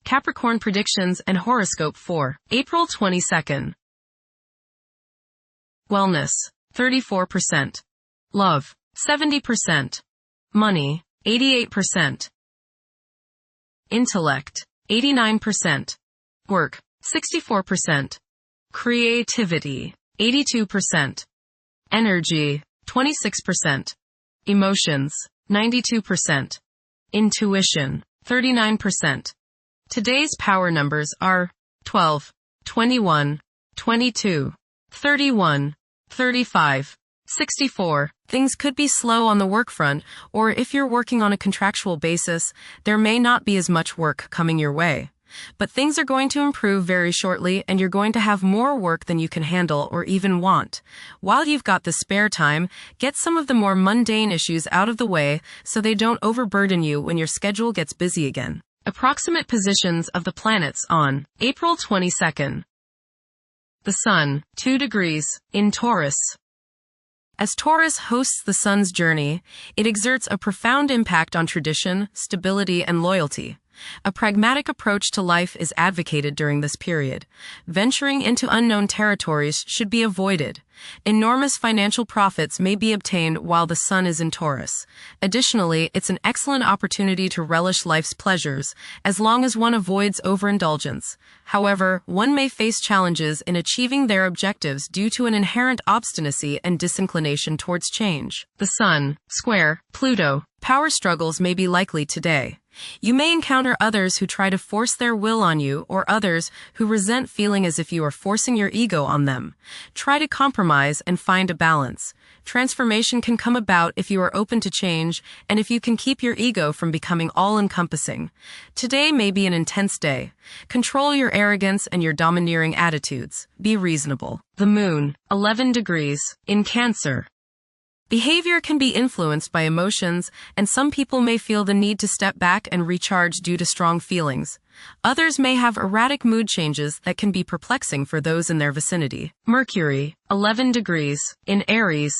Capricorn predictions and horoscope for April 22nd. Wellness, 34%. Love, 70%. Money, 88%. Intellect, 89%. Work, 64%. Creativity, 82%. Energy, 26%. Emotions, 92%. Intuition, 39%. Today's power numbers are 12, 21, 22, 31, 35, 64. Things could be slow on the work front, or if you're working on a contractual basis, there may not be as much work coming your way. But things are going to improve very shortly, and you're going to have more work than you can handle or even want. While you've got the spare time, get some of the more mundane issues out of the way so they don't overburden you when your schedule gets busy again. Approximate positions of the planets on April 22nd. The Sun, 2 degrees, in Taurus. As Taurus hosts the Sun's journey, it exerts a profound impact on tradition, stability, and loyalty. A pragmatic approach to life is advocated during this period. Venturing into unknown territories should be avoided. Enormous financial profits may be obtained while the Sun is in Taurus. Additionally, it's an excellent opportunity to relish life's pleasures, as long as one avoids overindulgence. However, one may face challenges in achieving their objectives due to an inherent obstinacy and disinclination towards change. The Sun, square, Pluto. Power struggles may be likely today. You may encounter others who try to force their will on you, or others who resent feeling as if you are forcing your ego on them. Try to compromise and find a balance. Transformation can come about if you are open to change, and if you can keep your ego from becoming all-encompassing. Today may be an intense day. Control your arrogance and your domineering attitudes. Be reasonable. The Moon, 11 degrees, in Cancer. Behavior can be influenced by emotions, and some people may feel the need to step back and recharge due to strong feelings. Others may have erratic mood changes that can be perplexing for those in their vicinity. Mercury, 11 degrees, in Aries.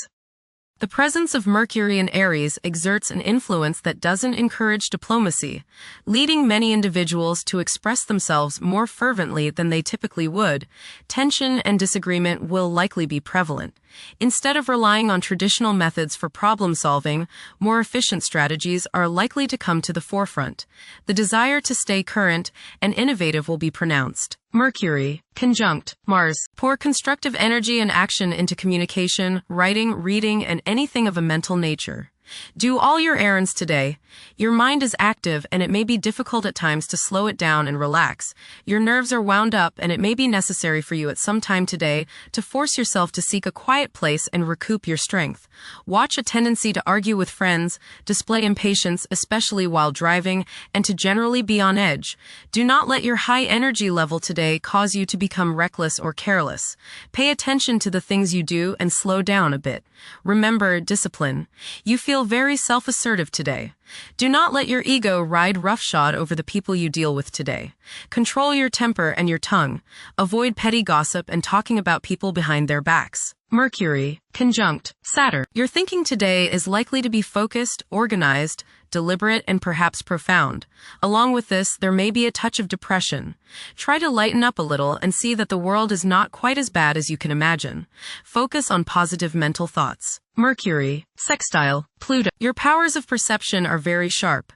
The presence of Mercury in Aries exerts an influence that doesn't encourage diplomacy, leading many individuals to express themselves more fervently than they typically would. Tension and disagreement will likely be prevalent. Instead of relying on traditional methods for problem solving, more efficient strategies are likely to come to the forefront. The desire to stay current and innovative will be pronounced. Mercury, conjunct Mars. Pour constructive energy and action into communication, writing, reading, and anything of a mental nature. Do all your errands today. Your mind is active, and it may be difficult at times to slow it down and relax. Your nerves are wound up, and it may be necessary for you at some time today to force yourself to seek a quiet place and recoup your strength. Watch a tendency to argue with friends, display impatience, especially while driving, and to generally be on edge. Do not let your high energy level today cause you to become reckless or careless. Pay attention to the things you do and slow down a bit. Remember discipline. You feel very self-assertive today. Do not let your ego ride roughshod over the people you deal with today. Control your temper and your tongue. Avoid petty gossip and talking about people behind their backs. Mercury, conjunct Saturn. Your thinking today is likely to be focused, organized, deliberate, and perhaps profound. Along with this, there may be a touch of depression. Try to lighten up a little and see that the world is not quite as bad as you can imagine. Focus on positive mental thoughts. Mercury, sextile Pluto. Your powers of perception are very sharp.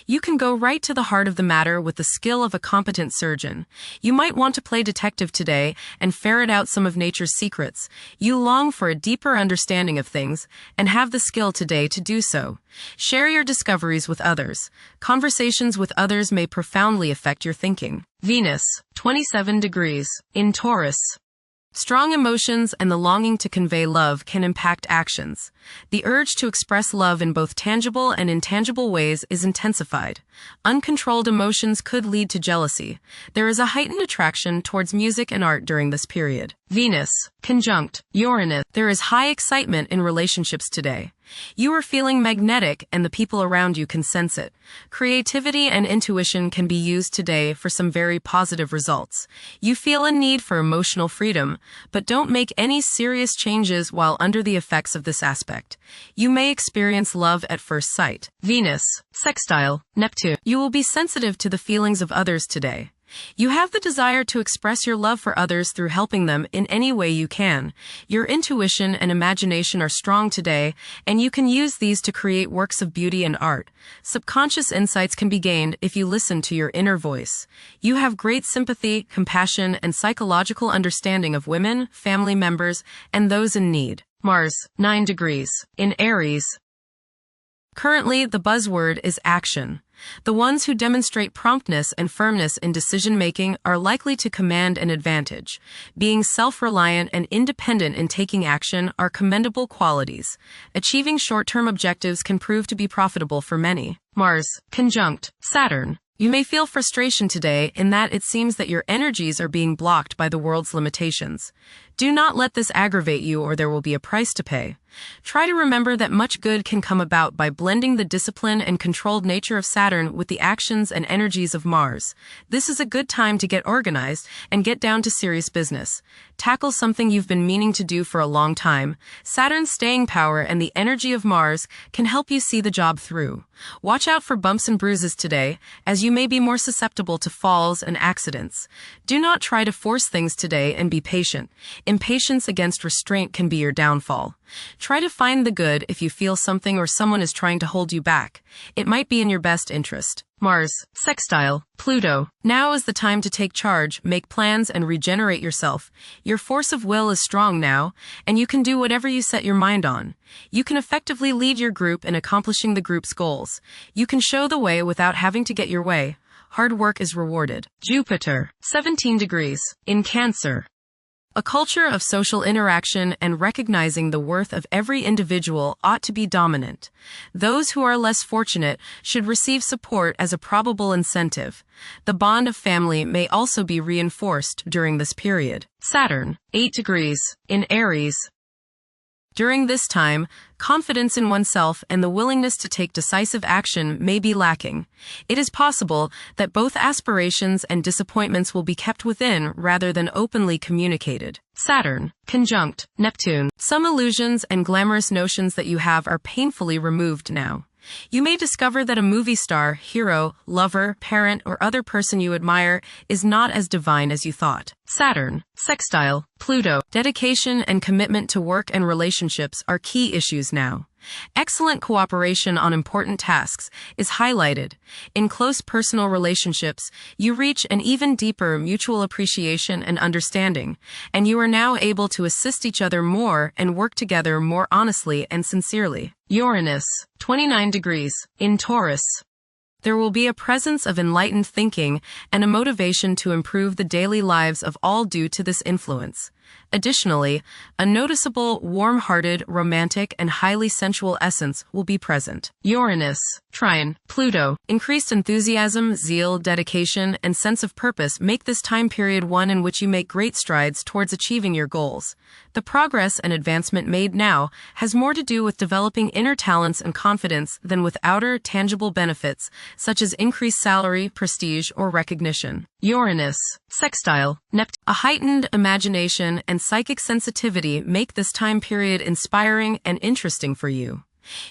You can go right to the heart of the matter with the skill of a competent surgeon. You might want to play detective today and ferret out some of nature's secrets. You long for a deeper understanding of things and have the skill today to do so. Share your discoveries with others. Conversations with others may profoundly affect your thinking. Venus, 27 degrees, in Taurus. Strong emotions and the longing to convey love can impact actions. The urge to express love in both tangible and intangible ways is intensified. Uncontrolled emotions could lead to jealousy. There is a heightened attraction towards music and art during this period. Venus, conjunct Uranus. There is high excitement in relationships today. You are feeling magnetic and the people around you can sense it. Creativity and intuition can be used today for some very positive results. You feel a need for emotional freedom, but don't make any serious changes while under the effects of this aspect. You may experience love at first sight. Venus, sextile Neptune. You will be sensitive to the feelings of others today. You have the desire to express your love for others through helping them in any way you can. Your intuition and imagination are strong today, and you can use these to create works of beauty and art. Subconscious insights can be gained if you listen to your inner voice. You have great sympathy, compassion, and psychological understanding of women, family members, and those in need. Mars, 9 degrees. In Aries. Currently, the buzzword is action. The ones who demonstrate promptness and firmness in decision-making are likely to command an advantage. Being self-reliant and independent in taking action are commendable qualities. Achieving short-term objectives can prove to be profitable for many. Mars, conjunct Saturn. You may feel frustration today in that it seems that your energies are being blocked by the world's limitations. Do not let this aggravate you or there will be a price to pay. Try to remember that much good can come about by blending the discipline and controlled nature of Saturn with the actions and energies of Mars. This is a good time to get organized and get down to serious business. Tackle something you've been meaning to do for a long time. Saturn's staying power and the energy of Mars can help you see the job through. Watch out for bumps and bruises today, as you may be more susceptible to falls and accidents. Do not try to force things today and be patient. Impatience against restraint can be your downfall. Try to find the good if you feel something or someone is trying to hold you back. It might be in your best interest. Mars, sextile Pluto. Now is the time to take charge, make plans, and regenerate yourself. Your force of will is strong now, and you can do whatever you set your mind on. You can effectively lead your group in accomplishing the group's goals. You can show the way without having to get your way. Hard work is rewarded. Jupiter, 17 degrees. In Cancer. A culture of social interaction and recognizing the worth of every individual ought to be dominant. Those who are less fortunate should receive support as a probable incentive. The bond of family may also be reinforced during this period. Saturn, 8 degrees. In Aries. During this time, confidence in oneself and the willingness to take decisive action may be lacking. It is possible that both aspirations and disappointments will be kept within rather than openly communicated. Saturn, conjunct Neptune. Some illusions and glamorous notions that you have are painfully removed now. You may discover that a movie star, hero, lover, parent, or other person you admire is not as divine as you thought. Saturn, sextile Pluto. Dedication and commitment to work and relationships are key issues now. Excellent cooperation on important tasks is highlighted. In close personal relationships, you reach an even deeper mutual appreciation and understanding, and you are now able to assist each other more and work together more honestly and sincerely. Uranus, 29 degrees. In Taurus. There will be a presence of enlightened thinking and a motivation to improve the daily lives of all due to this influence. Additionally, a noticeable, warm-hearted, romantic, and highly sensual essence will be present. Uranus, trine Pluto. Increased enthusiasm, zeal, dedication, and sense of purpose make this time period one in which you make great strides towards achieving your goals. The progress and advancement made now has more to do with developing inner talents and confidence than with outer, tangible benefits, such as increased salary, prestige, or recognition. Uranus, sextile Neptune. A heightened imagination and psychic sensitivity make this time period inspiring and interesting for you.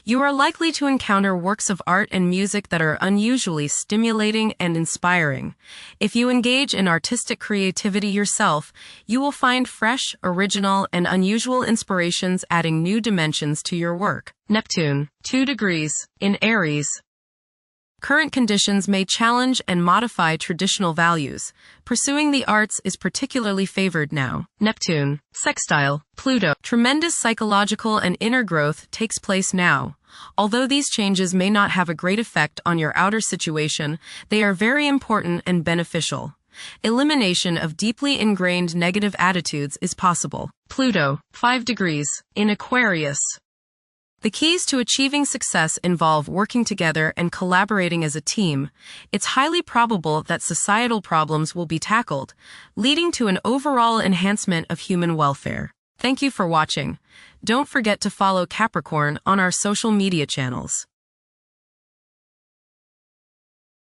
You are likely to encounter works of art and music that are unusually stimulating and inspiring. If you engage in artistic creativity yourself, you will find fresh, original, and unusual inspirations adding new dimensions to your work. Neptune, 2 degrees. In Aries. Current conditions may challenge and modify traditional values. Pursuing the arts is particularly favored now. Neptune, sextile Pluto. Tremendous psychological and inner growth takes place now. Although these changes may not have a great effect on your outer situation, they are very important and beneficial. Elimination of deeply ingrained negative attitudes is possible. Pluto, 5 degrees. In Aquarius. The keys to achieving success involve working together and collaborating as a team. It's highly probable that societal problems will be tackled, leading to an overall enhancement of human welfare. Thank you for watching. Don't forget to follow Capricorn on our social media channels.